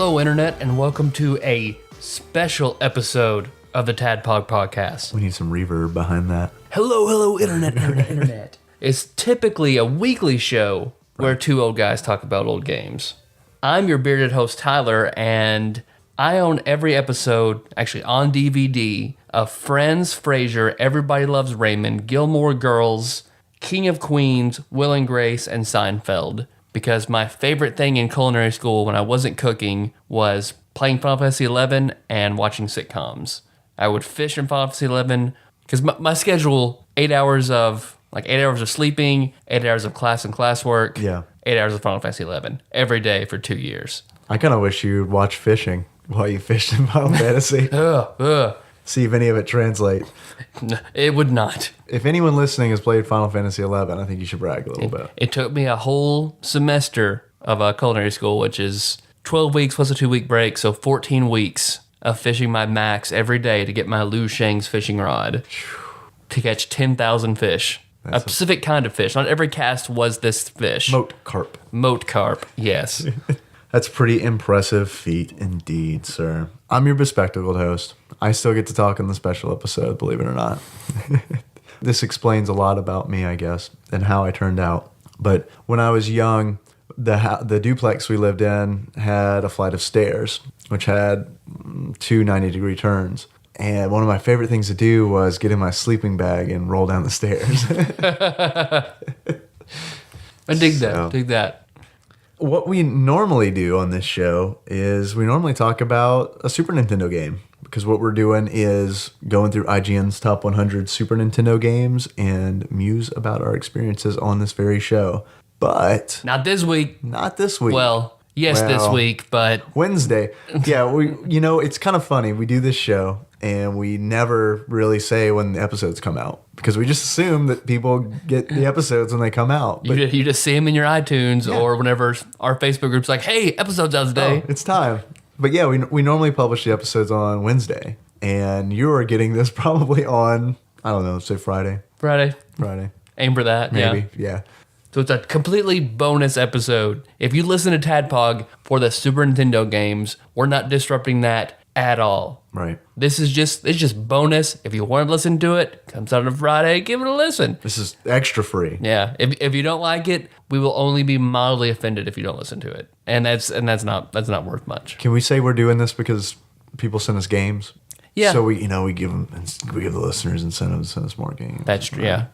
Hello, Internet, and welcome to a special episode of the TADPOG podcast. We need some reverb behind that. Hello, Internet. It's typically a weekly show where two old guys talk about old games. I'm your bearded host, Tyler, and I own every episode, actually on DVD, of Friends, Frasier, Everybody Loves Raymond, Gilmore Girls, King of Queens, Will and Grace, and Seinfeld. Because my favorite thing in culinary school when I wasn't cooking was playing Final Fantasy XI and watching sitcoms. I would fish in Final Fantasy XI because my schedule, 8 hours of sleeping, 8 hours of class and classwork, 8 hours of Final Fantasy XI every day for 2 years. I kind of wish you'd watch fishing while you fished in Final Fantasy. See if any of it translates. It would not. If anyone listening has played Final Fantasy XI, I think you should brag a little bit. It took me a whole semester of culinary school, which is 12 weeks plus a 2-week break, so 14 weeks of fishing my max every day to get my Lu Shang's fishing rod to catch 10,000 fish. A specific kind of fish. Not every cast was this fish. Moat carp, yes. That's a pretty impressive feat indeed, sir. I'm your bespectacled host. I still get to talk in the special episode, believe it or not. This explains a lot about me, I guess, and how I turned out. But when I was young, the duplex we lived in had a flight of stairs, which had two 90-degree turns. And one of my favorite things to do was get in my sleeping bag and roll down the stairs. I dig that. What we normally do on this show is we normally talk about a Super Nintendo game. Because what we're doing is going through IGN's top 100 Super Nintendo games and muse about our experiences on this very show. But Not this week. Well, this week, but Wednesday. Yeah, it's kind of funny. We do this show and we never really say when the episodes come out because we just assume that people get the episodes when they come out. But you just see them in your iTunes or whenever our Facebook group's like, hey, episode's out today. It's time. But yeah, we normally publish the episodes on Wednesday, and you are getting this probably on, I don't know, say Friday. Friday. Aim for that, Maybe, yeah. So it's a completely bonus episode. If you listen to TADPOG for the Super Nintendo games, we're not disrupting that at all. Right. It's just bonus. If you want to listen to it, comes out on Friday, give it a listen. This is extra free. Yeah. If you don't like it, we will only be mildly offended if you don't listen to it. And that's not worth much. Can we say we're doing this because people send us games? Yeah. So we give the listeners incentives to send us more games. That's true. Yeah.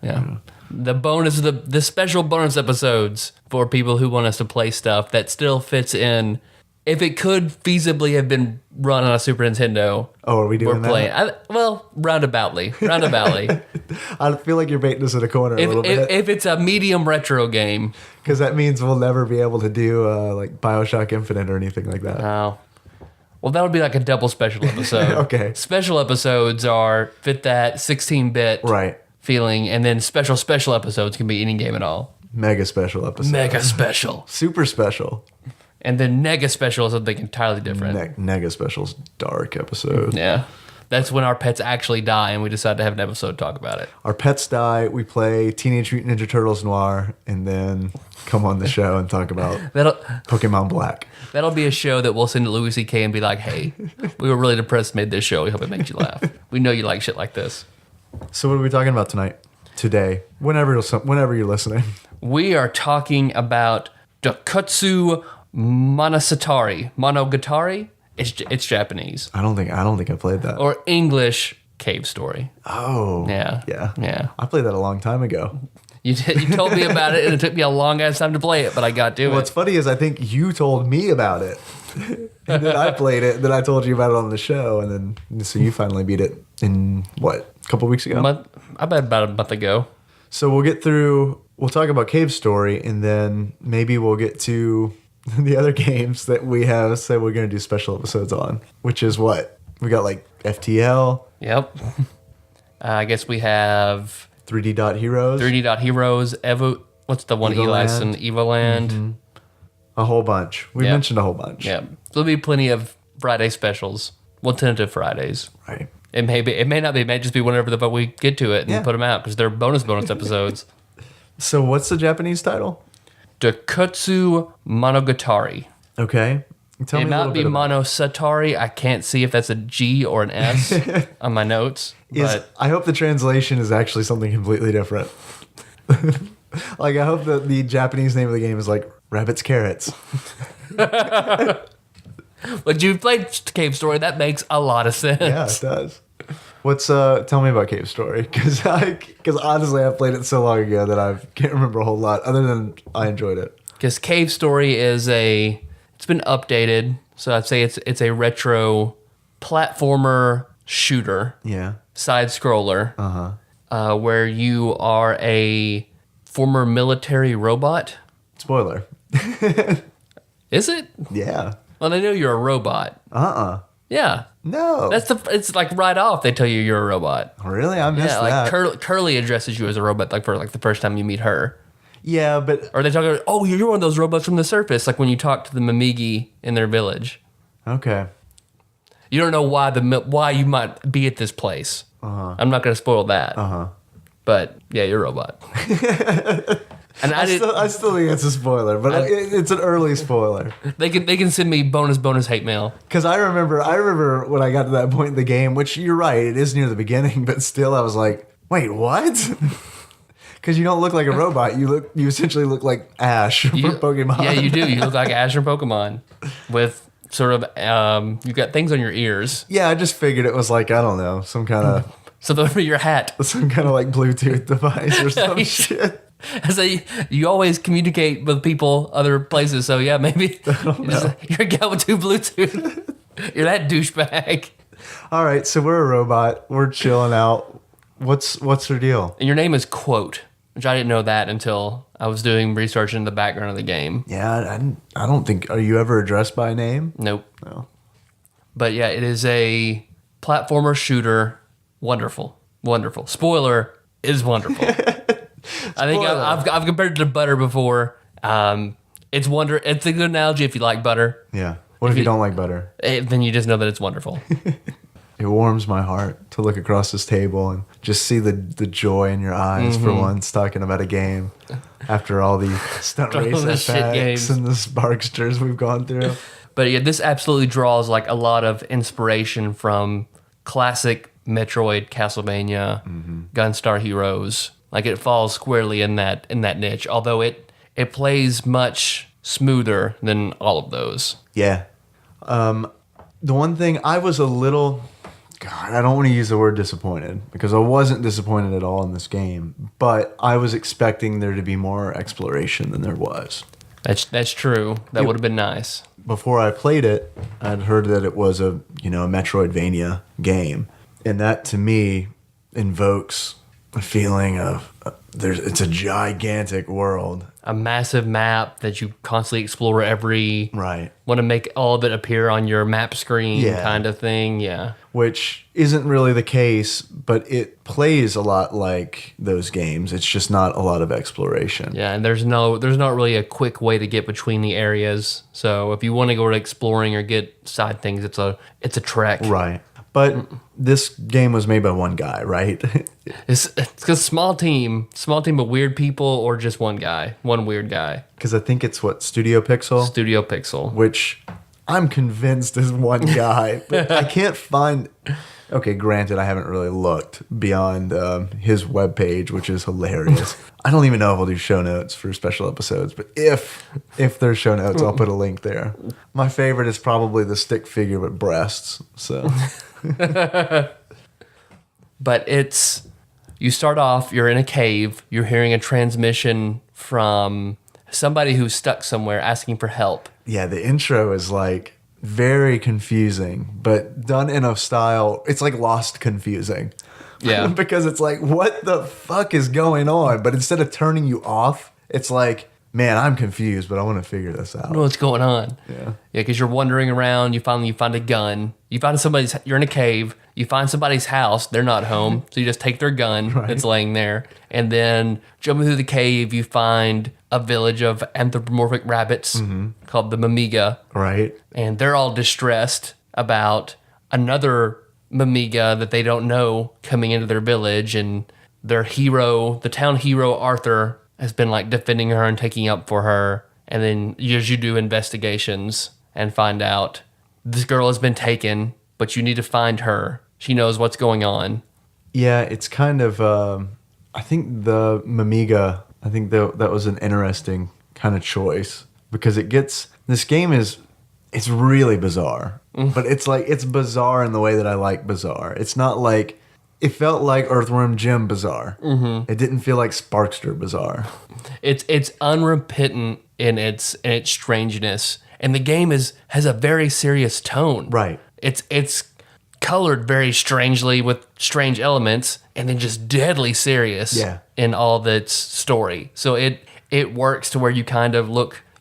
The special bonus episodes for people who want us to play stuff that still fits in. If it could feasibly have been run on a Super Nintendo, are we doing we're playing. Roundaboutly. I feel like you're baiting us in a corner a little bit. If it's a medium retro game. Because that means we'll never be able to do like BioShock Infinite or anything like that. Oh. Well, that would be like a double special episode. Okay. Special episodes fit that 16-bit feeling, and then special episodes can be any game at all. Mega special episode. Mega special. Super special. And then Nega Special is something entirely different. Nega Special's dark episode. Yeah. That's when our pets actually die and we decide to have an episode to talk about it. Our pets die, we play Teenage Mutant Ninja Turtles Noir, and then come on the show and talk about Pokemon Black. That'll be a show that we'll send to Louis C.K. and be like, hey, we were really depressed, made this show. We hope it makes you laugh. We know you like shit like this. So what are we talking about today, whenever you're listening? We are talking about Dokutsu Monogatari. It's Japanese. I don't think I played that. Or English Cave Story. Oh. Yeah. I played that a long time ago. You told me about it, and it took me a long ass time to play it, but I got to it. What's funny is I think you told me about it, and then I played it, and then I told you about it on the show, and then so you finally beat it in a couple weeks ago? I bet about a month ago. So we'll talk about Cave Story, and then maybe we'll get to the other games that we have said we're going to do special episodes on, which is what? We got like FTL. Yep. I guess we have 3D Dot Heroes. Evo. What's the one? Elias and Evoland. Mm-hmm. A whole bunch. We mentioned a whole bunch. Yeah. There'll be plenty of Friday specials. Well, tentative Fridays. Right. It may not be. It may just be whenever the fuck we get to it and put them out because they're bonus episodes. So what's the Japanese title? Dokutsu Monogatari. Okay. Tell It me a might little be bit about Monosatari. I can't see if that's a G or an S on my notes. But I hope the translation is actually something completely different. Like, I hope that the Japanese name of the game is like Rabbit's Carrots. But you played Cave Story. That makes a lot of sense. Yeah, it does. Tell me about Cave Story, because honestly I've played it so long ago that I can't remember a whole lot other than I enjoyed it. Because Cave Story it's been updated, so I'd say it's a retro platformer shooter, side scroller, where you are a former military robot. Spoiler. Is it? Yeah. Well, I know you're a robot. Yeah. No. It's like right off they tell you you're a robot. Really? I missed Yeah, that. like Curly addresses you as a robot like for like the first time you meet her. Yeah, but Or they talk about, oh, you're one of those robots from the surface, like when you talk to the Mamigi in their village. okay. You don't know why you might be at this place. I'm not going to spoil that. But yeah, you're a robot. And I still think it's a spoiler, but it's an early spoiler. They can send me bonus hate mail. Because I remember when I got to that point in the game, which you're right, it is near the beginning, but still I was like, wait, what? Because you don't look like a robot. You essentially look like Ash from Pokemon. Yeah, you do. You look like Ash from Pokemon with sort of you've got things on your ears. Yeah, I just figured it was like, I don't know, some kind of Something for your hat. some kind of like Bluetooth device or some shit. So you always communicate with people other places. So yeah, maybe you're a guy with two Bluetooth. You're that douchebag. All right, so we're a robot. We're chilling out. What's her deal? And your name is Quote, which I didn't know that until I was doing research in the background of the game. Yeah, I don't think. Are you ever addressed by name? Nope. No. But yeah, it is a platformer shooter. Wonderful. Spoiler is wonderful. I think I've compared it to butter before. It's a good analogy if you like butter. Yeah. What if you don't like butter? Then you just know that it's wonderful. It warms my heart to look across this table and just see the joy in your eyes for once talking about a game after all the stunt race the shit effects games. and the Sparksters we've gone through. But yeah, this absolutely draws like a lot of inspiration from classic Metroid, Castlevania, Gunstar Heroes. Like it falls squarely in that niche, although it plays much smoother than all of those. Yeah. The one thing I was a little... God, I don't want to use the word disappointed because I wasn't disappointed at all in this game, but I was expecting there to be more exploration than there was. That's true. That would have been nice. Before I played it, I'd heard that it was a Metroidvania game, and that to me invokes a feeling of it's a gigantic world. A massive map that you constantly explore every... Right. Want to make all of it appear on your map screen kind of thing, yeah. Which isn't really the case, but it plays a lot like those games. It's just not a lot of exploration. Yeah, and there's not really a quick way to get between the areas. So if you want to go to exploring or get side things, it's a trek. Right. But this game was made by one guy, right? It's a small team of weird people or just one weird guy. Because I think it's Studio Pixel? Studio Pixel. Which I'm convinced is one guy, but I can't find... Okay, granted, I haven't really looked beyond his webpage, which is hilarious. I don't even know if I'll do show notes for special episodes, but if there's show notes, I'll put a link there. My favorite is probably the stick figure with breasts, so... But you start off, you're in a cave, you're hearing a transmission from somebody who's stuck somewhere asking for help. Yeah, the intro is like very confusing, but done in a style, it's like Lost confusing. Yeah. Because it's like, what the fuck is going on? But instead of turning you off, it's like, man, I'm confused, but I want to figure this out. I don't know what's going on. Yeah. Yeah, because you're wandering around, you find a gun, you're in a cave, you find somebody's house, they're not home, so you just take their gun that's laying there, and then jumping through the cave, you find a village of anthropomorphic rabbits called the Mamiga. Right. And they're all distressed about another Mamiga that they don't know coming into their village, and their hero, the town hero Arthur, has been like defending her and taking up for her. And then as you do investigations and find out this girl has been taken, but you need to find her. She knows what's going on. Yeah, it's kind of, I think the Mamiga, I think that was an interesting kind of choice because this game it's really bizarre, but it's bizarre in the way that I like bizarre. It's not like, it felt like Earthworm Jim bizarre. Mm-hmm. It didn't feel like Sparkster bizarre. It's unrepentant in its strangeness, and the game has a very serious tone. Right. It's colored very strangely with strange elements, and then just deadly serious in all of its story. So it works to where you kind of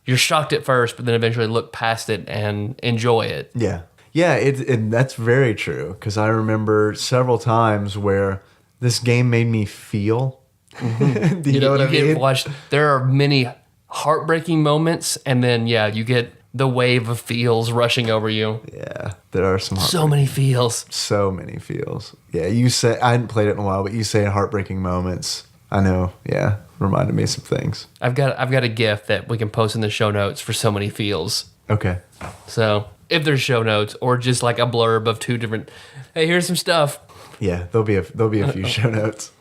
you're shocked at first, but then eventually look past it and enjoy it. Yeah. Yeah, that's very true, because I remember several times where this game made me feel. Mm-hmm. Do you know what I mean? There are many heartbreaking moments, and then, you get the wave of feels rushing over you. Yeah, there are some so many feels. So many feels. Yeah, you say, I hadn't played it in a while, but you say heartbreaking moments. I know, yeah, reminded me of some things. I've got a GIF that we can post in the show notes for so many feels. Okay. So, if there's show notes or just like a blurb of two different, hey, here's some stuff. Yeah, there'll be a few show notes.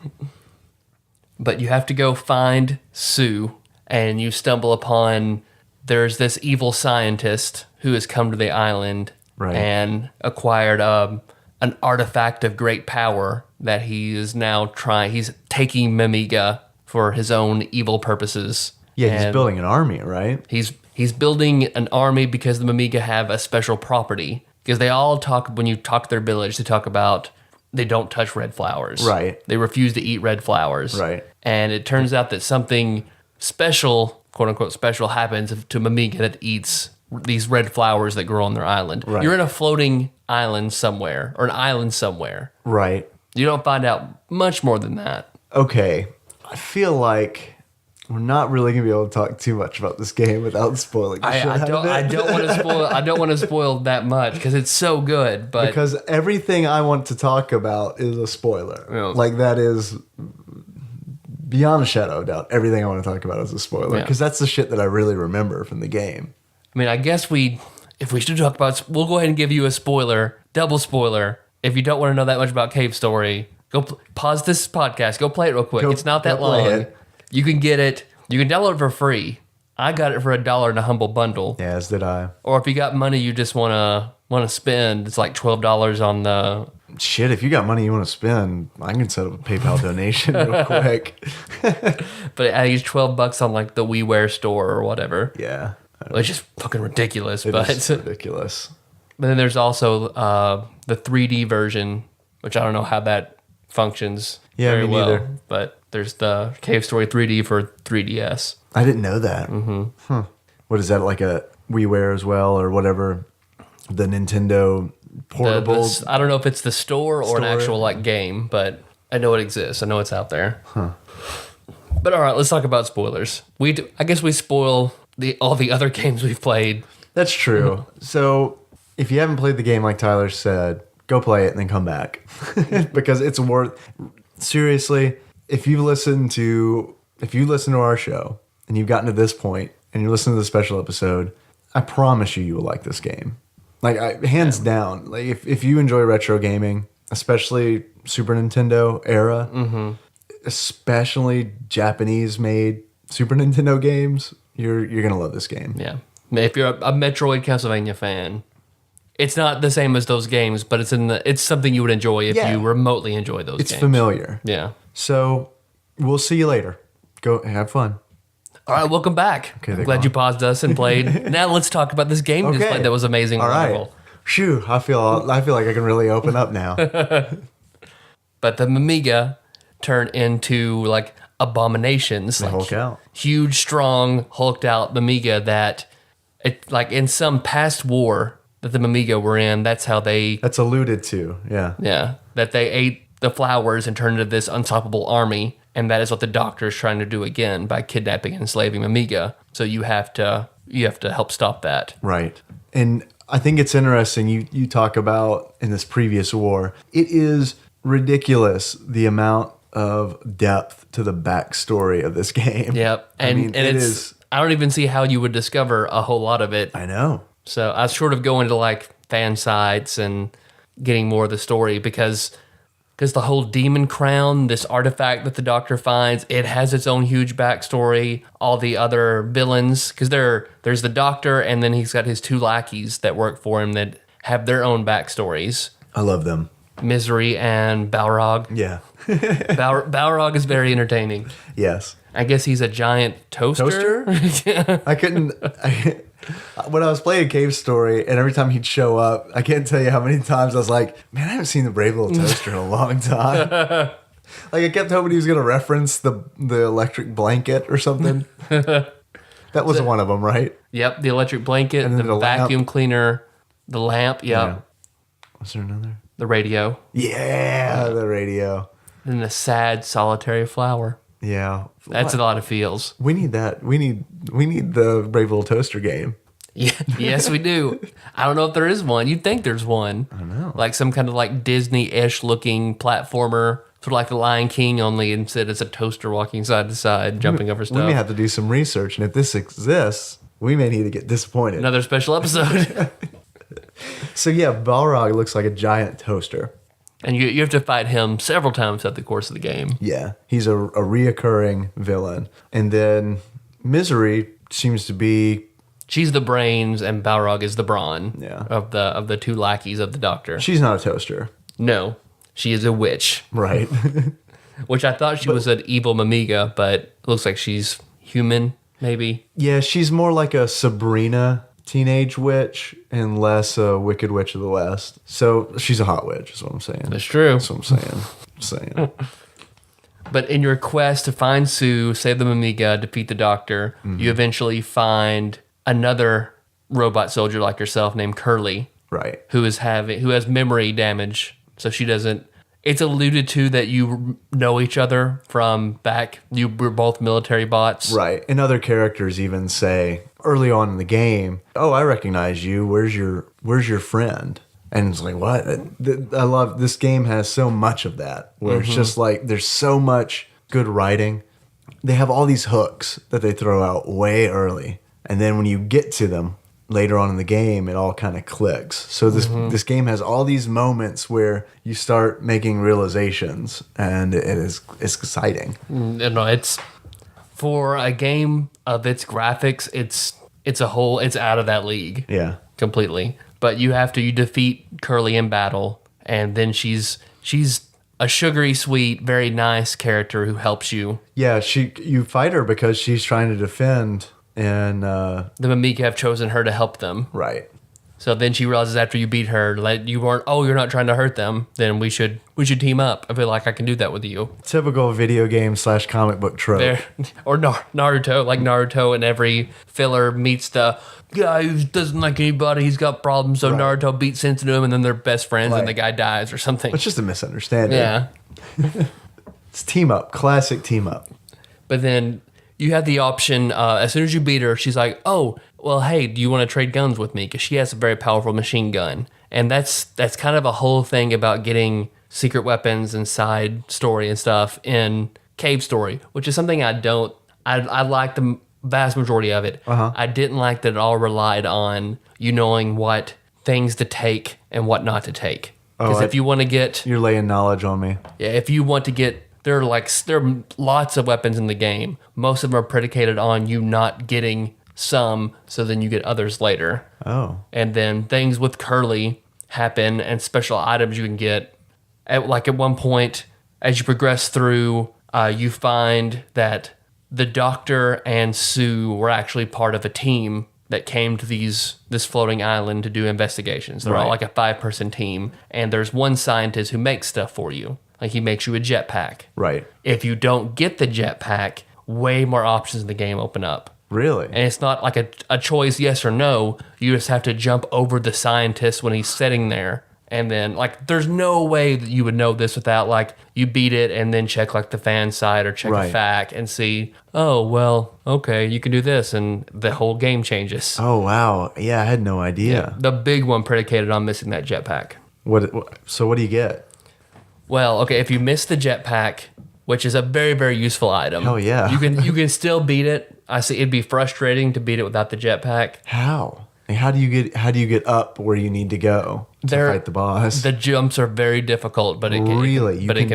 But you have to go find Sue, and you stumble upon there's this evil scientist who has come to the island and acquired an artifact of great power that he is now he's taking Mamiga for his own evil purposes. Yeah, he's building an army, right? He's building an army because the Mamiga have a special property. Because they all talk, when you talk to their village, they talk about they don't touch red flowers. Right. They refuse to eat red flowers. Right. And it turns out that something special, quote unquote special, happens to Mamiga that eats these red flowers that grow on their island. Right. You're in a floating island somewhere, or an island somewhere. Right. You don't find out much more than that. Okay. I feel like we're not really gonna be able to talk too much about this game without spoiling the shit out of it. I don't want to spoil that much because it's so good. But because everything I want to talk about is a spoiler. Yeah. Like, that is beyond a shadow of doubt. Everything I want to talk about is a spoiler because that's the shit that I really remember from the game. I mean, I guess if we should talk about, we'll go ahead and give you a spoiler, double spoiler. If you don't want to know that much about Cave Story, go pause this podcast. Go play it real quick. It's not that long. You can get it. You can download it for free. I got it for $1 in a humble bundle. Yeah, as did I. Or if you got money you just want to spend, it's like $12 on the... Shit, if you got money you want to spend, I can set up a PayPal donation real quick. But I use $12 on like the WiiWare store or whatever. Yeah. It's just fucking ridiculous. It's ridiculous. But then there's also the 3D version, which I don't know how that functions very well. Neither. But there's the Cave Story 3D for 3DS. I didn't know that. Mm-hmm. Huh. What is that, like a WiiWare as well, or whatever? The Nintendo portable? I don't know if it's the store or an actual like game, but I know it exists. I know it's out there. Huh. But all right, let's talk about spoilers. I guess we spoil all the other games we've played. That's true. So if you haven't played the game, like Tyler said, go play it and then come back. Because it's worth... Seriously, if you listen to our show and you've gotten to this point and you're listening to the special episode, I promise you will like this game. Like, hands down. Like, if you enjoy retro gaming, especially Super Nintendo era, especially Japanese-made Super Nintendo games, you're gonna love this game. Yeah. If you're a Metroid Castlevania fan, it's not the same as those games, but it's something you would enjoy if you remotely enjoy those games. It's familiar. Yeah. So we'll see you later. Go have fun. All right, welcome back. Okay, I'm glad you paused us and played. Now let's talk about this game we just played that was amazing. All right. Phew, I feel like I can really open up now. But the Mamiga turn into like abominations. They Hulk out. Huge, strong, hulked out Mamiga that, like in some past war that the Mamiga were in, that's alluded to, yeah. Yeah, that they ate the flowers and turned into this unstoppable army, and that is what the Doctor is trying to do again by kidnapping and enslaving Mamiga. So you have to help stop that. Right. And I think it's interesting you talk about in this previous war, it is ridiculous the amount of depth to the backstory of this game. Yep. And I don't even see how you would discover a whole lot of it. I know. So I was sort of going to like fan sites and getting more of the story because the whole demon crown, this artifact that the Doctor finds, it has its own huge backstory. All the other villains, because there's the Doctor, and then he's got his 2 lackeys that work for him that have their own backstories. I love them. Misery and Balrog. Yeah. Balrog is very entertaining. Yes. I guess he's a giant toaster. I couldn't. When I was playing Cave Story, and every time he'd show up, I can't tell you how many times I was like, man, I haven't seen the Brave Little Toaster in a long time. Like, I kept hoping he was going to reference the electric blanket or something. That was one of them, right? Yep, the electric blanket, and the vacuum lamp. Cleaner, the lamp, yep. Yeah. Was there another? The radio. Yeah, the radio. And the sad, solitary flower. Yeah. That's a lot of feels. We need that. We need the Brave Little Toaster game. Yeah, yes, we do. I don't know if there is one. You'd think there's one. I don't know. Like some kind of like Disney-ish looking platformer, sort of like the Lion King, only instead it's a toaster walking side to side, jumping over stuff. We may have to do some research, and if this exists, we may need to get disappointed. Another special episode. So yeah, Balrog looks like a giant toaster. And you have to fight him several times throughout the course of the game. Yeah, he's a reoccurring villain. And then Misery seems to be... She's the brains, and Balrog is the brawn. Yeah. Of the 2 lackeys of the Doctor. She's not a toaster. No, she is a witch. Right. Which I thought she was an evil Mamiga, but it looks like she's human, maybe. Yeah, she's more like a Sabrina teenage witch and less a Wicked Witch of the West. So she's a hot witch, is what I'm saying. That's true. That's what I'm saying. But in your quest to find Sue, save the Mamiga, defeat the Doctor, you eventually find another robot soldier like yourself named Curly. Right. Who has memory damage. So she doesn't... It's alluded to that you know each other from back. You were both military bots. Right. And other characters even say early on in the game, "Oh, I recognize you. Where's your friend?" And it's like, what? I love this game has so much of that where it's just like there's so much good writing. They have all these hooks that they throw out way early, and then when you get to them later on in the game, it all kind of clicks. So this game has all these moments where you start making realizations, and it's exciting. No, it's for a game of its graphics, it's out of that league. Yeah, completely. But you defeat Curly in battle, and then she's a sugary, sweet, very nice character who helps you. Yeah, you fight her because she's trying to defend. And the Mamiga have chosen her to help them. Right. So then she realizes after you beat her, like you're not trying to hurt them, then we should team up. I feel like I can do that with you. Typical video game / comic book trope. Or Naruto, like Naruto and every filler meets the guy who doesn't like anybody, he's got problems, so Naruto beats into him and then they're best friends and the guy dies or something. It's just a misunderstanding. Yeah. It's team up, classic team up. But then you have the option, as soon as you beat her, she's like, "Oh, well, hey, do you want to trade guns with me?" Because she has a very powerful machine gun. And that's kind of a whole thing about getting secret weapons and side story and stuff in Cave Story, which is something I like the vast majority of it. I didn't like that it all relied on you knowing what things to take and what not to take. Because if you want to get... You're laying knowledge on me. Yeah, if you want to get... There are lots of weapons in the game. Most of them are predicated on you not getting some, so then you get others later. Oh. And then things with Curly happen, and special items you can get. At one point, as you progress through, you find that the Doctor and Sue were actually part of a team that came to this floating island to do investigations. They're all like a 5-person team, and there's one scientist who makes stuff for you. Like he makes you a jetpack. Right. If you don't get the jetpack, way more options in the game open up. Really? And it's not like a choice, yes or no. You just have to jump over the scientist when he's sitting there. And then, there's no way that you would know this without, you beat it and then check, the fan site or check a FAQ and see, oh, well, okay, you can do this. And the whole game changes. Oh, wow. Yeah, I had no idea. Yeah, the big one predicated on missing that jetpack. So what do you get? Well, okay, if you miss the jetpack, which is a very, very useful item. Hell yeah. You can still beat it. I see it'd be frustrating to beat it without the jetpack. How? Like, how do you get up where you need to go to fight the boss? The jumps are very difficult, but it can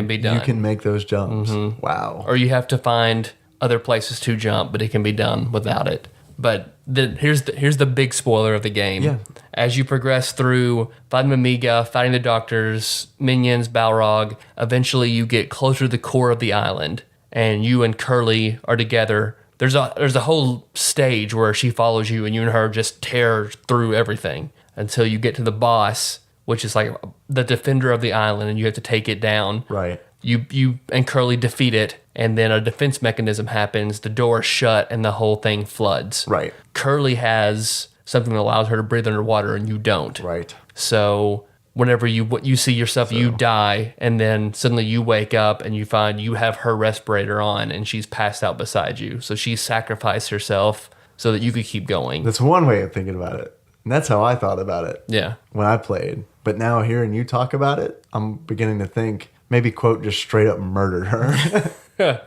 be done. You can make those jumps. Mm-hmm. Wow. Or you have to find other places to jump, but it can be done without it. But here's the big spoiler of the game. Yeah. As you progress through fighting Amiga, fighting the doctors, minions, Balrog, eventually you get closer to the core of the island, and you and Curly are together. There's a whole stage where she follows you, and you and her just tear through everything until you get to the boss, which is like the defender of the island, and you have to take it down. Right. You and Curly defeat it, and then a defense mechanism happens. The door is shut, and the whole thing floods. Right. Curly has something that allows her to breathe underwater, and you don't. Right. So whenever you see yourself, you die, and then suddenly you wake up and you find you have her respirator on, and she's passed out beside you. So she sacrificed herself so that you could keep going. That's one way of thinking about it. And that's how I thought about it. Yeah. When I played. But now hearing you talk about it, I'm beginning to think maybe Quote just straight up murdered her.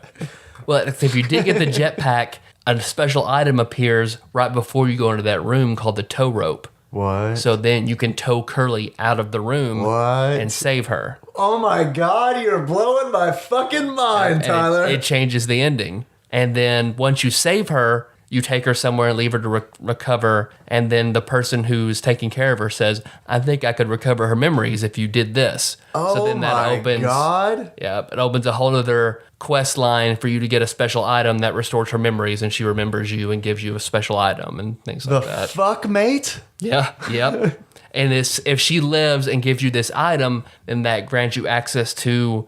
Well, if you did get the jetpack, a special item appears right before you go into that room called the tow rope. What? So then you can tow Curly out of the room and save her. Oh my God, you're blowing my fucking mind, Tyler. It changes the ending. And then once you save her, you take her somewhere and leave her to recover. And then the person who's taking care of her says, I think I could recover her memories if you did this. Oh so then that my God. Yeah, it opens a whole other quest line for you to get a special item that restores her memories, and she remembers you and gives you a special item and things like that. The fuck, mate? Yeah, yep. And if she lives and gives you this item, then that grants you access to,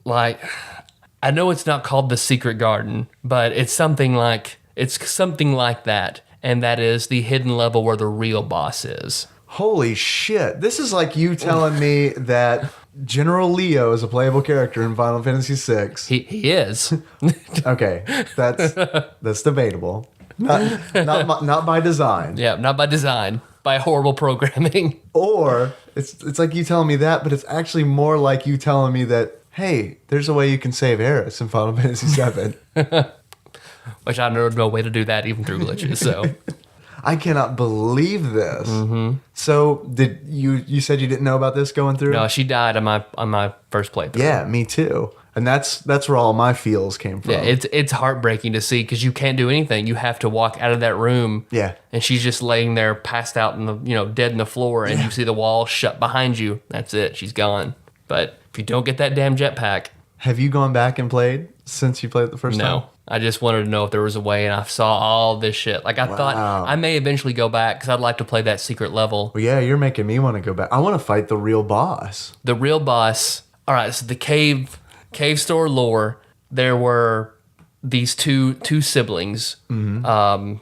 like, I know it's not called the Secret Garden, but it's something like that. And that is the hidden level where the real boss is. Holy shit. This is like you telling me that General Leo is a playable character in Final Fantasy VI. He is. Okay, that's debatable. Not by design. Yeah, not by design. By horrible programming. Or it's like you telling me that, but it's actually more like you telling me that, hey, there's a way you can save Eris in Final Fantasy VII. Which I know no way to do that even through glitches, so. I cannot believe this. Mm-hmm. So did you said you didn't know about this going through? No, she died on my first playthrough. Yeah, me too. And that's where all my feels came from. Yeah, it's heartbreaking to see because you can't do anything. You have to walk out of that room. Yeah. And she's just laying there, passed out in the dead in the floor, and you see the wall shut behind you. That's it. She's gone. But if you don't get that damn jetpack, have you gone back and played since you played it the first time? No. I just wanted to know if there was a way, and I saw all this shit. Like, I thought I may eventually go back because I'd like to play that secret level. Well, yeah, you're making me want to go back. I want to fight the real boss. The real boss. All right, so the cave store lore, there were these two siblings. Mm-hmm.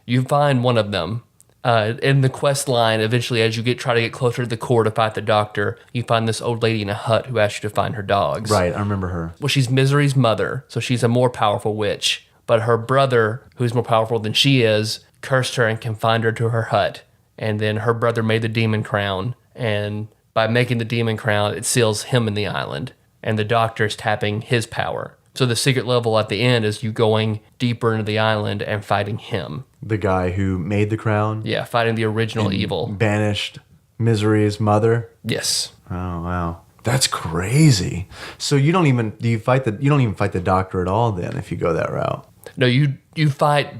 You find one of them. In the quest line, eventually, as you try to get closer to the core to fight the doctor, you find this old lady in a hut who asks you to find her dogs. Right, I remember her. Well, she's Misery's mother, so she's a more powerful witch. But her brother, who's more powerful than she is, cursed her and confined her to her hut. And then her brother made the demon crown, and by making the demon crown, it seals him in the island. And the doctor's tapping his power. So the secret level at the end is you going deeper into the island and fighting him. The guy who made the crown? Yeah, fighting the original evil. Banished Misery's mother? Yes. Oh, wow. That's crazy. So you don't even fight the doctor at all then if you go that route? No, you fight,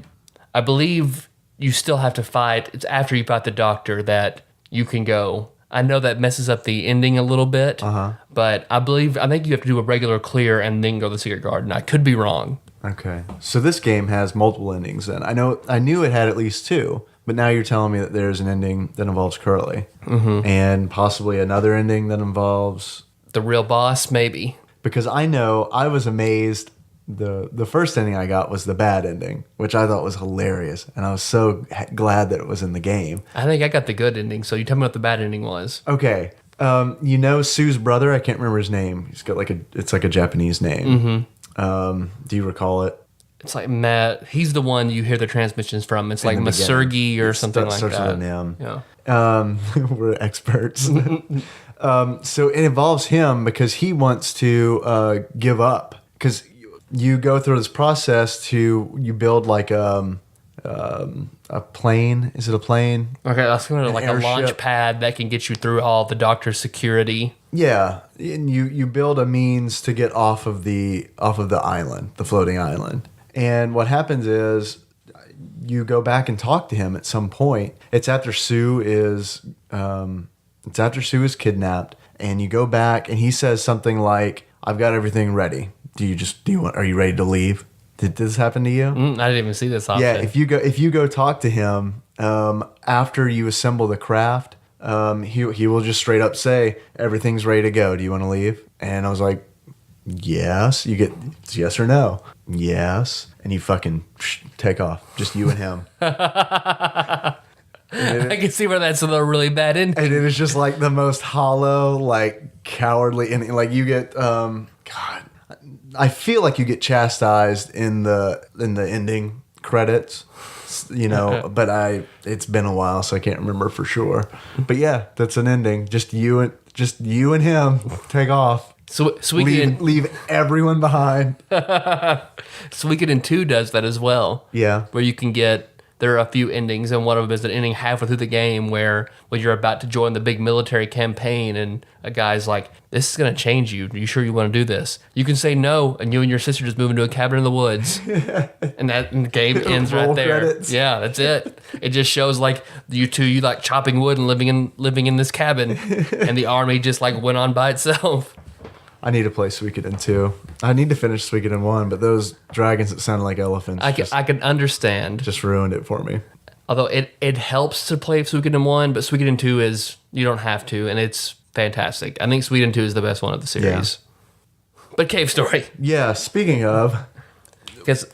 I believe you still have to fight. It's after you fight the doctor that you can go. I know that messes up the ending a little bit, but I think you have to do a regular clear and then go to the Secret Garden. I could be wrong. Okay. So this game has multiple endings then. I knew it had at least two, but now you're telling me that there's an ending that involves Curly. Mm-hmm. And possibly another ending that involves... the real boss, maybe. Because I know I was amazed. The first ending I got was the bad ending, which I thought was hilarious. And I was so glad that it was in the game. I think I got the good ending, so you tell me what the bad ending was. Okay. Sue's brother, I can't remember his name. He's got it's like a Japanese name. Mm-hmm. Do you recall it? It's like Matt. He's the one you hear the transmissions from. It's like Masurgi or something like that. Starts with an M. Yeah. We're experts. So it involves him because he wants to give up. Because you go through this process you build like a plane. Is it a plane? Okay, that's kind of like airship. a launch pad that can get you through all the doctor's security. Yeah, and you build a means to get off of the island, the floating island. And what happens is you go back and talk to him at some point. It's after Sue is kidnapped, and you go back and he says something like, "I've got everything ready. Are you ready to leave?" Did this happen to you? I didn't even see this option. Yeah, if you go talk to him after you assemble the craft, he will just straight up say, "Everything's ready to go. Do you want to leave?" And I was like, "Yes." You get yes or no. Yes, and you fucking take off. Just you and him. I can see where that's a really bad ending. And it is just like the most hollow, like cowardly ending. Like you get God. I feel like you get chastised in the ending credits, but it's been a while, so I can't remember for sure. But yeah, that's an ending. Just you and him take off. So leave everyone behind. Suikoden 2 does that as well. Yeah, where you can there are a few endings, and one of them is an ending halfway through the game where you're about to join the big military campaign, and a guy's like, "This is going to change you. Are you sure you want to do this?" You can say no, and you and your sister just move into a cabin in the woods. and the game ends right there. Credits. Yeah, that's it. It just shows like you like chopping wood and living in this cabin, and the army just like went on by itself. I need to play Suikoden 2. I need to finish Suikoden 1, but those dragons that sounded like elephants I can understand. Just ruined it for me. Although it helps to play Suikoden 1, but Suikoden 2 is, you don't have to, and it's fantastic. I think Suikoden 2 is the best one of the series. Yeah. But Cave Story. Yeah, speaking of... Because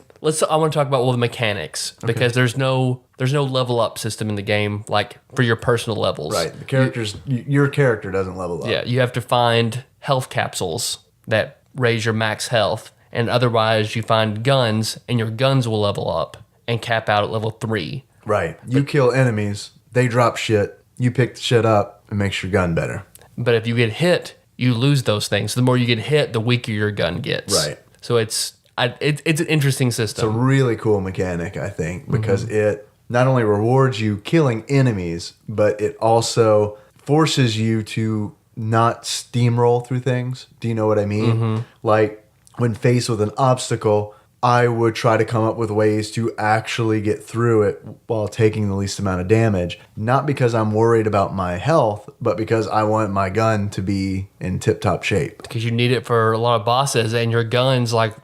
I want to talk about the mechanics, because there's no level up system in the game, like for your personal levels. Right. The characters, your character doesn't level up. Yeah, you have to find health capsules that raise your max health, and otherwise you find guns, and your guns will level up and cap out at level 3. Right. You kill enemies, they drop shit, you pick the shit up, and makes your gun better. But if you get hit, you lose those things. The more you get hit, the weaker your gun gets. Right. So it's an interesting system. It's a really cool mechanic, I think, because it not only rewards you killing enemies, but it also forces you to not steamroll through things. Do you know what I mean? Like when faced with an obstacle, I would try to come up with ways to actually get through it while taking the least amount of damage. Not because I'm worried about my health, but because I want my gun to be in tip-top shape. Because you need it for a lot of bosses, and your gun's like,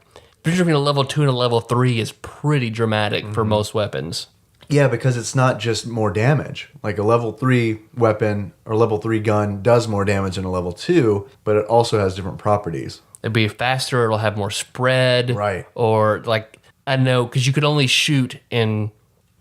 between a level 2 and a level 3 is pretty dramatic for most weapons. Yeah, because it's not just more damage. Like a level 3 weapon or level 3 gun does more damage than a level 2, but it also has different properties. It'll be faster, it'll have more spread. Right. Or like, I know, because you could only shoot in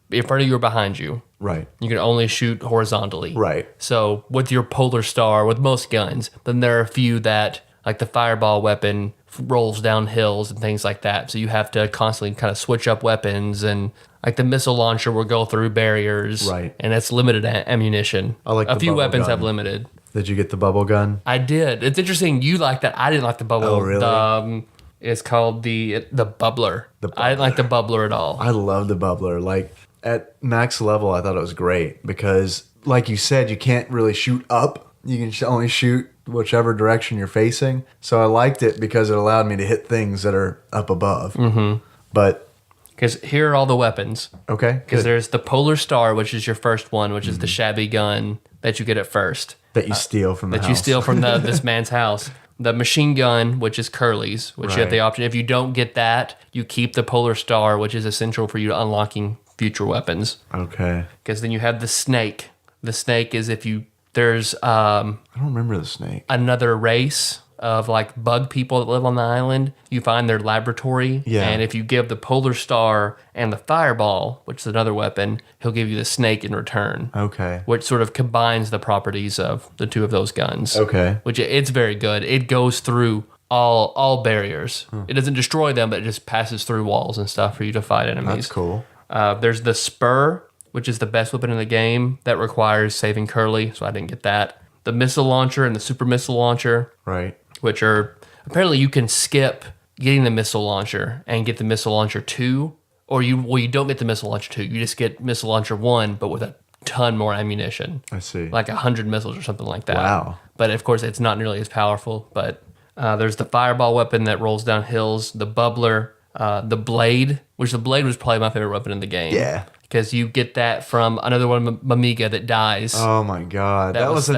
front of you or behind you. Right. You can only shoot horizontally. Right. So with your Polar Star, with most guns, then there are a few that, like the fireball weapon, rolls down hills and things like that. So you have to constantly kind of switch up weapons, and like the missile launcher will go through barriers. Right. And it's limited ammunition. I like a few weapons gun. have limited. Did you get the bubble gun? I did. It's interesting. You like that. I didn't like the bubble. Oh, really? It's called the bubbler. I didn't like the bubbler at all. I love the bubbler. Like at max level, I thought it was great because, like you said, you can't really shoot up. You can only shoot whichever direction you're facing. So I liked it because it allowed me to hit things that are up above. Mm-hmm. But because here are all the weapons. Okay. Because there's the Polar Star, which is your first one, which is the shabby gun that you get at first. That you steal from the house. That you steal from this man's house. The machine gun, which is Curly's, which you have the option. If you don't get that, you keep the Polar Star, which is essential for you to unlocking future weapons. Okay. Because then you have the snake. The snake is if you... There's I don't remember the snake. Another race of like bug people that live on the island. You find their laboratory. Yeah. And if you give the Polar Star and the fireball, which is another weapon, he'll give you the snake in return. Okay. Which sort of combines the properties of the two of those guns. Okay. Which it's very good. It goes through all barriers. It doesn't destroy them, but it just passes through walls and stuff for you to fight enemies. That's cool. There's the spur, which is the best weapon in the game that requires saving Curly, so I didn't get that. The missile launcher and the super missile launcher. Right. Which are, apparently you can skip getting the missile launcher and get the missile launcher 2, Or you don't get the missile launcher 2. You just get missile launcher 1, but with a ton more ammunition. I see. Like 100 missiles or something like that. Wow. But of course, it's not nearly as powerful. But there's the fireball weapon that rolls down hills, the bubbler, the blade, which the blade was probably my favorite weapon in the game. Yeah. Because you get that from another one, Mamiga, that dies. Oh my God. That was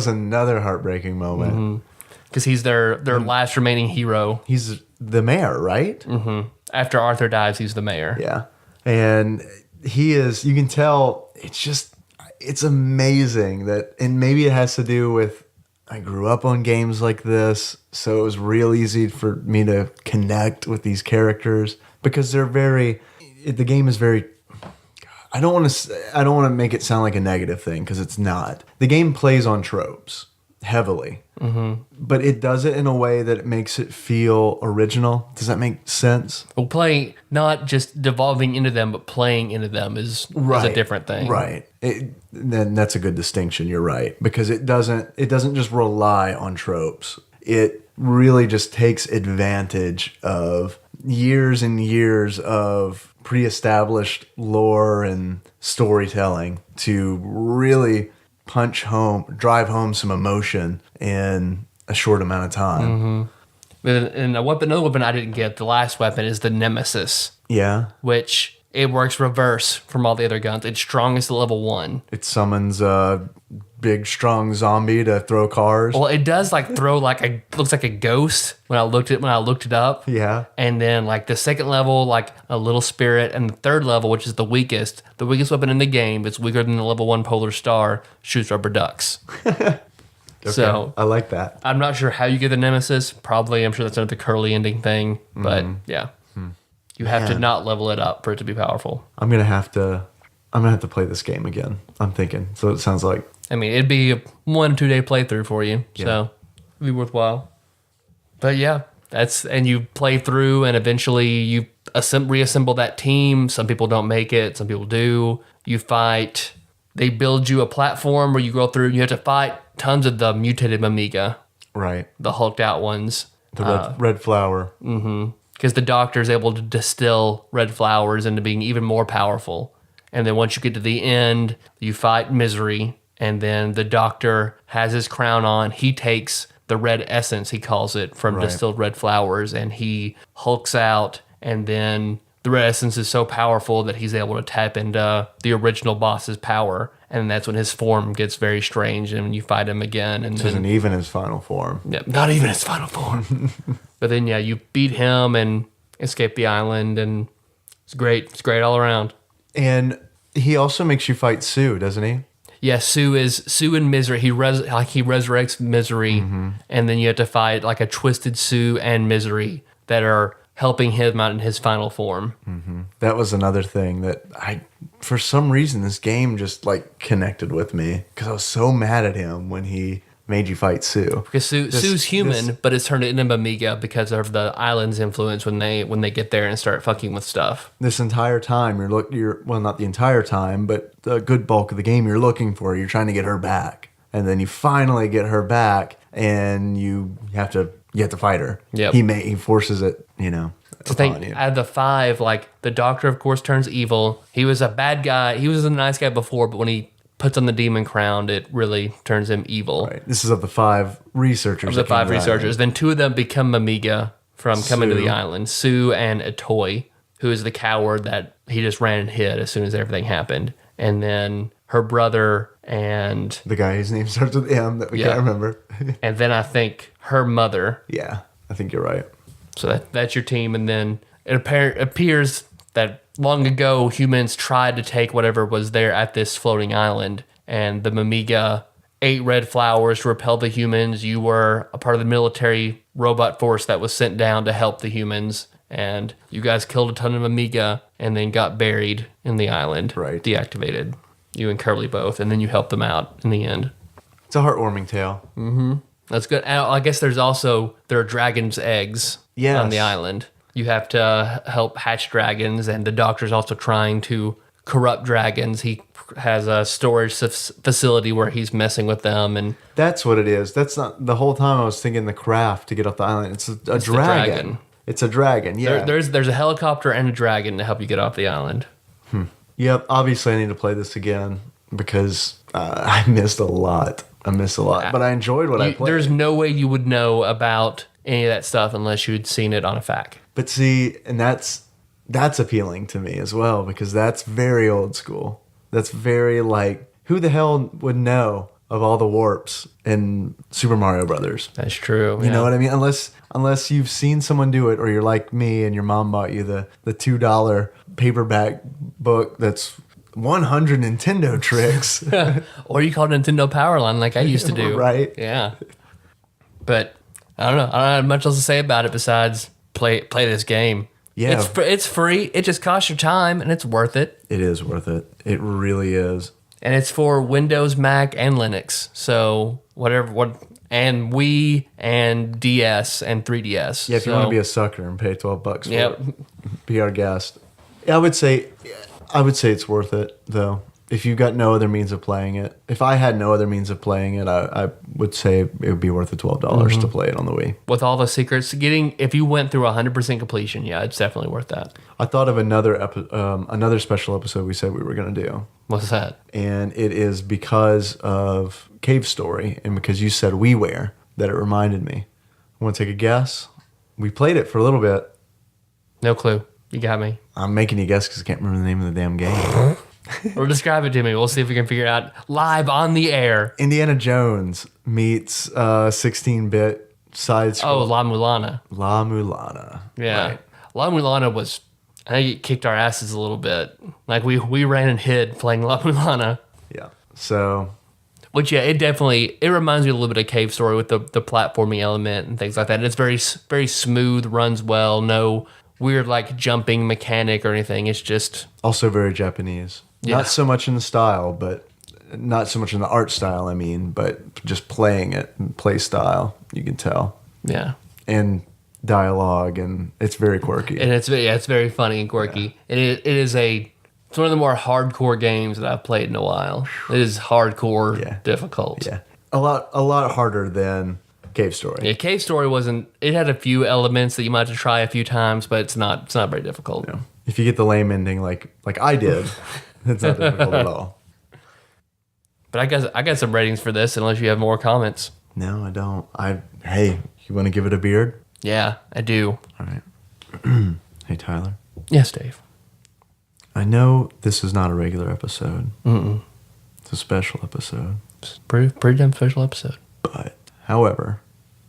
another heartbreaking moment. Because he's their last remaining hero. He's the mayor, right? Mm-hmm. After Arthur dies, he's the mayor. Yeah. And he is, you can tell, it's amazing that, and maybe it has to do with, I grew up on games like this, so it was real easy for me to connect with these characters because the game is very, I don't want to make it sound like a negative thing because it's not. The game plays on tropes heavily, but it does it in a way that it makes it feel original. Does that make sense? Well, playing, not just devolving into them, but playing into them is a different thing. Right. Then that's a good distinction. You're right. Because it doesn't just rely on tropes. It really just takes advantage of years and years of pre-established lore and storytelling to really drive home some emotion in a short amount of time. And another weapon I didn't get, the last weapon, is the Nemesis. Yeah. Which it works reverse from all the other guns. It's strongest at level 1. It summons a big, strong zombie to throw cars. Well, it does throw looks like a ghost when I looked it up. Yeah. And then the second level, a little spirit, and the third level, which is the weakest weapon in the game, it's weaker than the level 1 polar star, shoots rubber ducks. Okay. So I like that. I'm not sure how you get the Nemesis. Probably, I'm sure that's another curly ending thing. But yeah, you have to not level it up for it to be powerful. I'm gonna have to play this game again. I'm thinking. So it sounds like. I mean, it'd be a 1 2 day playthrough for you, so it'd be worthwhile. But yeah, and you play through, and eventually you reassemble that team. Some people don't make it, some people do. You fight. They build you a platform where you go through, and you have to fight tons of the mutated Mamiga. Right. The hulked out ones. The red flower. Because the doctor is able to distill red flowers into being even more powerful. And then once you get to the end, you fight Misery. And then the doctor has his crown on. He takes the red essence, he calls it, from distilled red flowers. And he hulks out. And then the red essence is so powerful that he's able to tap into the original boss's power. And that's when his form gets very strange. And you fight him again. And it isn't even his final form. Yeah, not even his final form. But then, you beat him and escape the island. And it's great. It's great all around. And he also makes you fight Sue, doesn't he? Yeah, Sue and Misery. He resurrects Misery, and then you have to fight a twisted Sue and Misery that are helping him out in his final form. That was another thing that for some reason, this game just connected with me because I was so mad at him when he made you fight Sue. Because Sue's human, but it's turned into Amiga because of the island's influence when they get there and start fucking with stuff. This entire time, you're well, not the entire time, but the good bulk of the game, you're looking for her. You're trying to get her back, and then you finally get her back, and you have to fight her. Yep. He forces it, To think out of the 5, the doctor, of course, turns evil. He was a bad guy. He was a nice guy before, but when he puts on the demon crown, it really turns him evil. Right. This is of the 5 researchers. Of the 5 researchers. Then 2 of them become Amiga from coming to the island. Sue and Atoy, who is the coward that he just ran and hid as soon as everything happened. And then her brother and... the guy whose name starts with M that we can't remember. And then I think her mother. Yeah, I think you're right. So that's your team. And then it appears that long ago, humans tried to take whatever was there at this floating island, and the Mamiga ate red flowers to repel the humans. You were a part of the military robot force that was sent down to help the humans, and you guys killed a ton of Mamiga and then got buried in the island, deactivated. You and Curly both, and then you helped them out in the end. It's a heartwarming tale. That's good. And I guess there are dragons' eggs on the island. You have to help hatch dragons, and the doctor's also trying to corrupt dragons. He has a storage facility where he's messing with them, and that's what it is. That's not the whole time. I was thinking the craft to get off the island. It's a dragon. It's a dragon, yeah. There's a helicopter and a dragon to help you get off the island. Yep, obviously I need to play this again because I missed a lot. But I enjoyed what I played. There's no way you would know about any of that stuff unless you'd seen it on a FAQ. But see, and that's appealing to me as well because that's very old school. That's very like, who the hell would know of all the warps in Super Mario Brothers? That's true. You know what I mean? Unless you've seen someone do it, or you're like me and your mom bought you the $2 paperback book that's 100 Nintendo tricks. Or you call it Nintendo Powerline like I used to do. Right. Yeah. But I don't know. I don't have much else to say about it besides play this game. Yeah. It's free. It just costs your time, and it's worth it. It is worth it. It really is. And it's for Windows, Mac, and Linux. So and Wii and DS and 3DS. Yeah, if you want to be a sucker and pay $12 for Yep. it, be our guest. Yeah, I would say it's worth it though. If you've got no other means of playing it. If I had no other means of playing it, I would say it would be worth the $12 to play it on the Wii. With all the secrets, if you went through 100% completion, yeah, it's definitely worth that. I thought of another special episode we said we were going to do. What's that? And it is because of Cave Story and because you said WiiWare that it reminded me. Want to take a guess? We played it for a little bit. No clue. You got me. I'm making you guess because I can't remember the name of the damn game. Or describe it to me. We'll see if we can figure it out live on the air. Indiana Jones meets 16-bit side scroll. Oh, La Mulana. La Mulana. Yeah. Right. La Mulana was, I think it kicked our asses a little bit. Like we ran and hid playing La Mulana. Yeah. So. Which, yeah, it reminds me a little bit of Cave Story with the platforming element and things like that. And it's very, very smooth, runs well, no weird like jumping mechanic or anything. It's just. Also very Japanese. Yeah. Not so much in the style, but not so much in the art style, but just playing it and play style, you can tell. Yeah. And dialogue, and it's very quirky. And it's very funny and quirky. Yeah. And it's one of the more hardcore games that I've played in a while. It is hardcore, difficult. Yeah. A lot harder than Cave Story. Yeah, Cave Story it had a few elements that you might have to try a few times, but it's not very difficult. No. If you get the lame ending like I did, it's not difficult at all. But I got some ratings for this unless you have more comments. No, I don't. Hey, you want to give it a beard? Yeah, I do. All right. Hey, Tyler. Yes, Dave. I know this is not a regular episode. It's a special episode. It's a pretty damn special episode. But, however,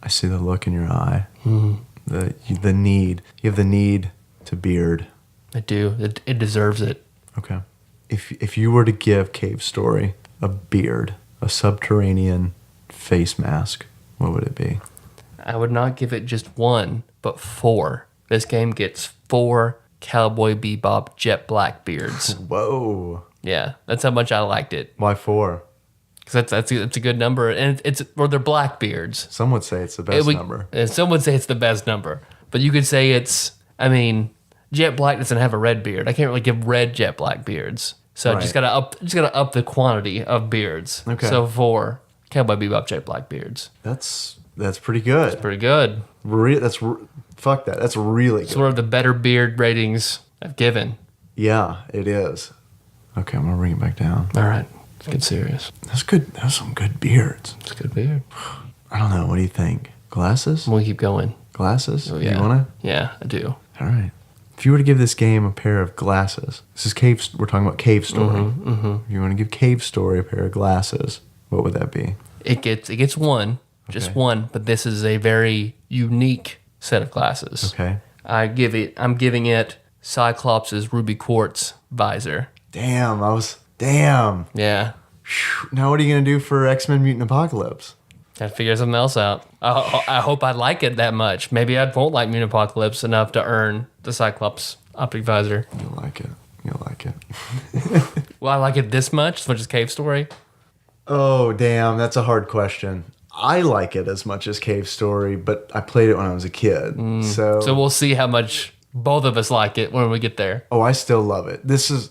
I see the look in your eye. The need. You have the need to beard. I do. It deserves it. Okay. If you were to give Cave Story a beard, a subterranean face mask, what would it be? I would not give it just one, but 4. This game gets 4 Cowboy Bebop jet black beards. Whoa. Yeah, that's how much I liked it. Why 4? Because that's a good number, and they're black beards. Some would say it's the best number. And some would say it's the best number, but you could say jet black doesn't have a red beard. I can't really give red jet black beards, so Right. just gotta up the quantity of beards. Okay. So 4 Cowboy Bebop jet black beards. That's pretty good. Pretty good. Fuck that. That's really good. It's one of the better beard ratings I've given. Yeah, it is. Okay, I'm gonna bring it back down. All right, let's get serious. That's good. That's some good beards. It's a good beard. I don't know. What do you think? Glasses? We'll keep going. Glasses? Oh, yeah. You wanna? Yeah, I do. All right. If you were to give this game a pair of glasses, we're talking about Cave Story. If you want to give Cave Story a pair of glasses, what would that be? It gets one, just Okay. one, but this is a very unique set of glasses. Okay. I'm giving it Cyclops' ruby quartz visor. Damn. Yeah. Now what are you going to do for X-Men Mutant Apocalypse? Gotta figure something else out. I hope I like it that much. Maybe I won't like Mutant Apocalypse enough to earn the Cyclops optic visor. You'll like it. Well, I like it this much as Cave Story. Oh, damn. That's a hard question. I like it as much as Cave Story, but I played it when I was a kid. So we'll see how much both of us like it when we get there. Oh, I still love it. This is...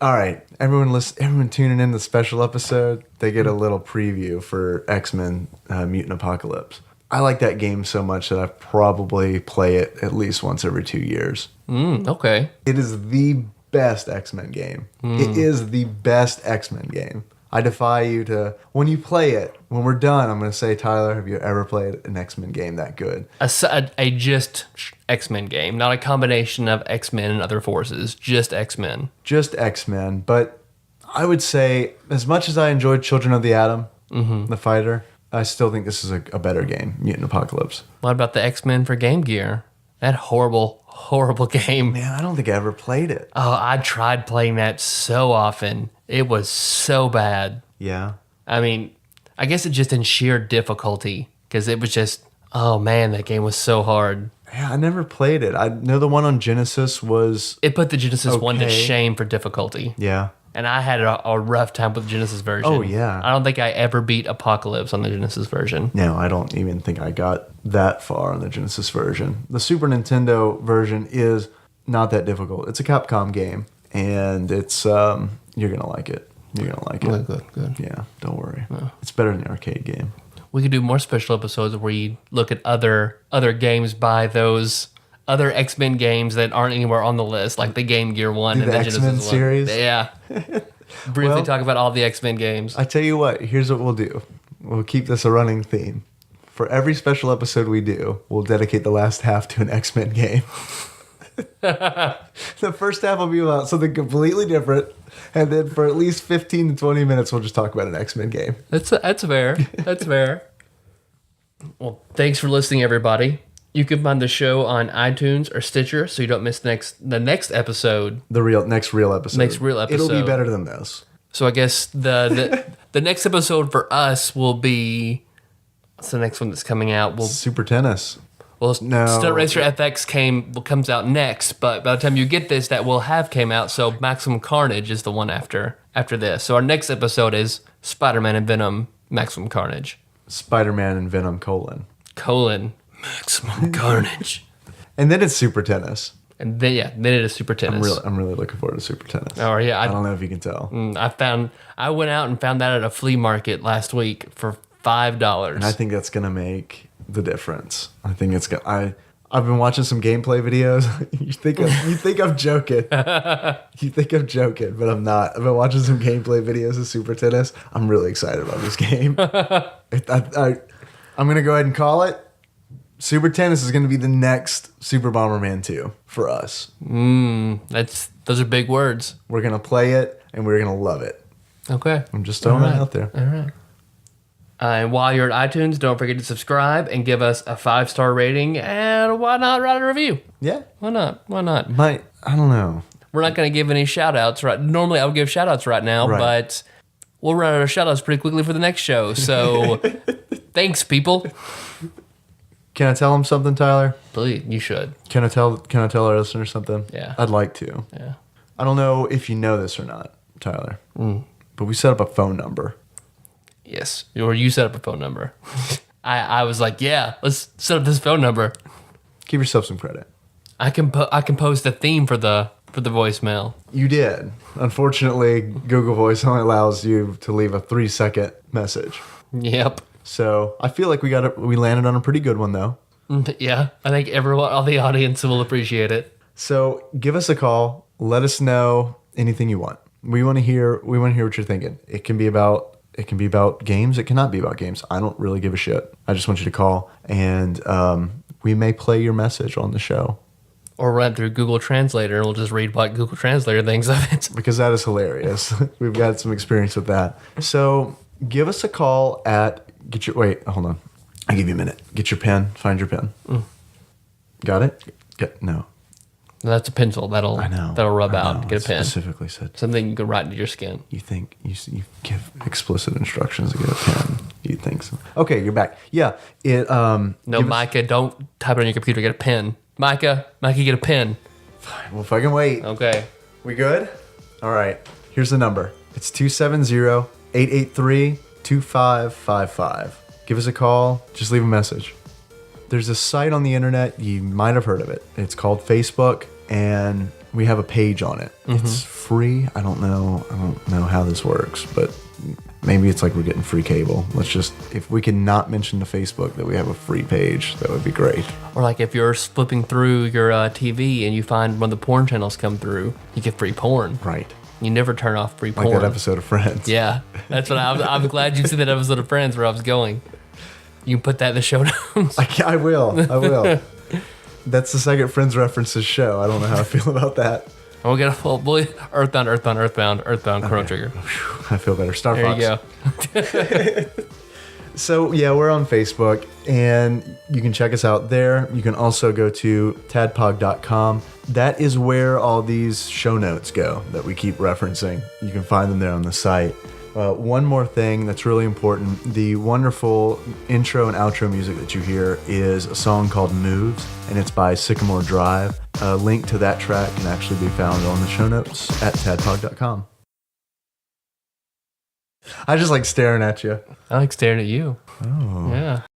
All right. Everyone tuning in the special episode, they get a little preview for X-Men Mutant Apocalypse. I like that game so much that I probably play it at least once every 2 years. Okay. It is the best X-Men game. It is the best X-Men game. I defy you to, when you play it, when we're done, I'm going to say, Tyler, have you ever played an X-Men game that good? A just X-Men game, not a combination of X-Men and other forces, just X-Men. Just X-Men, but I would say, as much as I enjoyed Children of the Atom, the fighter, I still think this is a better game, Mutant Apocalypse. What about the X-Men for Game Gear? That horrible game. Man, I don't think I ever played it. Oh, I tried playing that so often. It was so bad. Yeah. I mean, I guess it just in sheer difficulty, because it was just, oh man, that game was so hard. Yeah, I never played it. I know the one on Genesis was... It put the Genesis one to okay. shame for difficulty. Yeah. And I had a rough time with the Genesis version. Oh, yeah. I don't think I ever beat Apocalypse on the Genesis version. No, I don't even think I got that far on the Genesis version. The Super Nintendo version is not that difficult. It's a Capcom game, and it's you're going to like it. You're going to like it. Good. Yeah, don't worry. It's better than the arcade game. We could do more special episodes where you look at other games by those other X-Men games that aren't anywhere on the list, like the Game Gear one and the X-Men Genesis series? one. Yeah. Briefly talk about all the X-Men games. I tell you what, here's what we'll do. We'll keep this a running theme. For every special episode we do, we'll dedicate the last half to an X-Men game. The first half will be about something completely different, and then for at least 15 to 20 minutes, we'll just talk about an X-Men game. That's fair. That's fair. Well, thanks for listening, everybody. You can find the show on iTunes or Stitcher, so you don't miss the next episode. The next real episode. It'll be better than this. So I guess the next episode for us will be, what's the next one that's coming out? Super Tennis. Well, No. Stunt Racer FX comes out next, but by the time you get this, that will have came out. So Maximum Carnage is the one after this. So our next episode is Spider-Man and Venom Maximum Carnage. Spider-Man and Venom : Maximum Carnage. And then it's Super Tennis. And then it is Super Tennis. I'm really looking forward to Super Tennis. Oh yeah, I don't know if you can tell. I went out and found that at a flea market last week for $5. And I think that's gonna make the difference. I think it's gonna. I've been watching some gameplay videos. You think I'm joking? You think I'm joking, but I'm not. I've been watching some gameplay videos of Super Tennis. I'm really excited about this game. I'm gonna go ahead and call it. Super Tennis is gonna be the next Super Bomberman 2 for us. Those are big words. We're gonna play it and we're gonna love it. Okay. I'm just throwing it out there. All right. And while you're at iTunes, don't forget to subscribe and give us a 5-star rating. And why not write a review? Yeah. Why not? I don't know. We're not going to give any shout-outs. Right? Normally, I would give shout-outs right now, but we'll run out of shout-outs pretty quickly for the next show. So, thanks, people. Can I tell them something, Tyler? Please, you should. Can I tell our listeners something? Yeah. I'd like to. Yeah. I don't know if you know this or not, Tyler, but we set up a phone number. Yes. Or you set up a phone number. I was like, yeah, let's set up this phone number. Give yourself some credit. I composed the theme for the voicemail. You did. Unfortunately, Google Voice only allows you to leave a 3-second message. Yep. So I feel like we landed on a pretty good one though. Yeah. I think all the audience will appreciate it. So give us a call. Let us know anything you want. We want to hear what you're thinking. It can be about games. It cannot be about games. I don't really give a shit. I just want you to call, and we may play your message on the show. Or run through Google Translator, and we'll just read what Google Translator thinks of it. Because that is hilarious. We've got some experience with that. So give us a call at hold on. I'll give you a minute. Get your pen. Find your pen. Got it? No. That's a pencil. That'll rub out. Get a pen. Specifically said. Something you can write into your skin. You think you give explicit instructions to get a pen. You think so? Okay, you're back. Yeah. No, Micah, don't type it on your computer. Get a pen. Micah, get a pen. Fine, we'll fucking wait. Okay. We good? All right. Here's the number. It's 270-883-2555. Give us a call. Just leave a message. There's a site on the internet. You might have heard of it. It's called Facebook, and we have a page on it. It's free. I don't know how this works, but Maybe it's like we're getting free cable. Let's just, if we can not mention to Facebook that we have a free page, that would be great. Or like if you're flipping through your TV and you find one of the porn channels come through, you get free porn. Right. You never turn off free porn. Like that episode of Friends. Yeah, that's what I'm glad you've seen that episode of Friends where I was going. You can put that in the show notes. I will. That's the second Friends references show. I don't know how I feel about that. We'll get Earthbound, Chrono Trigger. I feel better. Star There Fox. you go. So, yeah, we're on Facebook, and you can check us out there. You can also go to tadpog.com. That is where all these show notes go that we keep referencing. You can find them there on the site. One more thing that's really important. The wonderful intro and outro music that you hear is a song called Moves, and it's by Sycamore Drive. A link to that track can actually be found on the show notes at tadpog.com. I just like staring at you. I like staring at you. Oh. Yeah.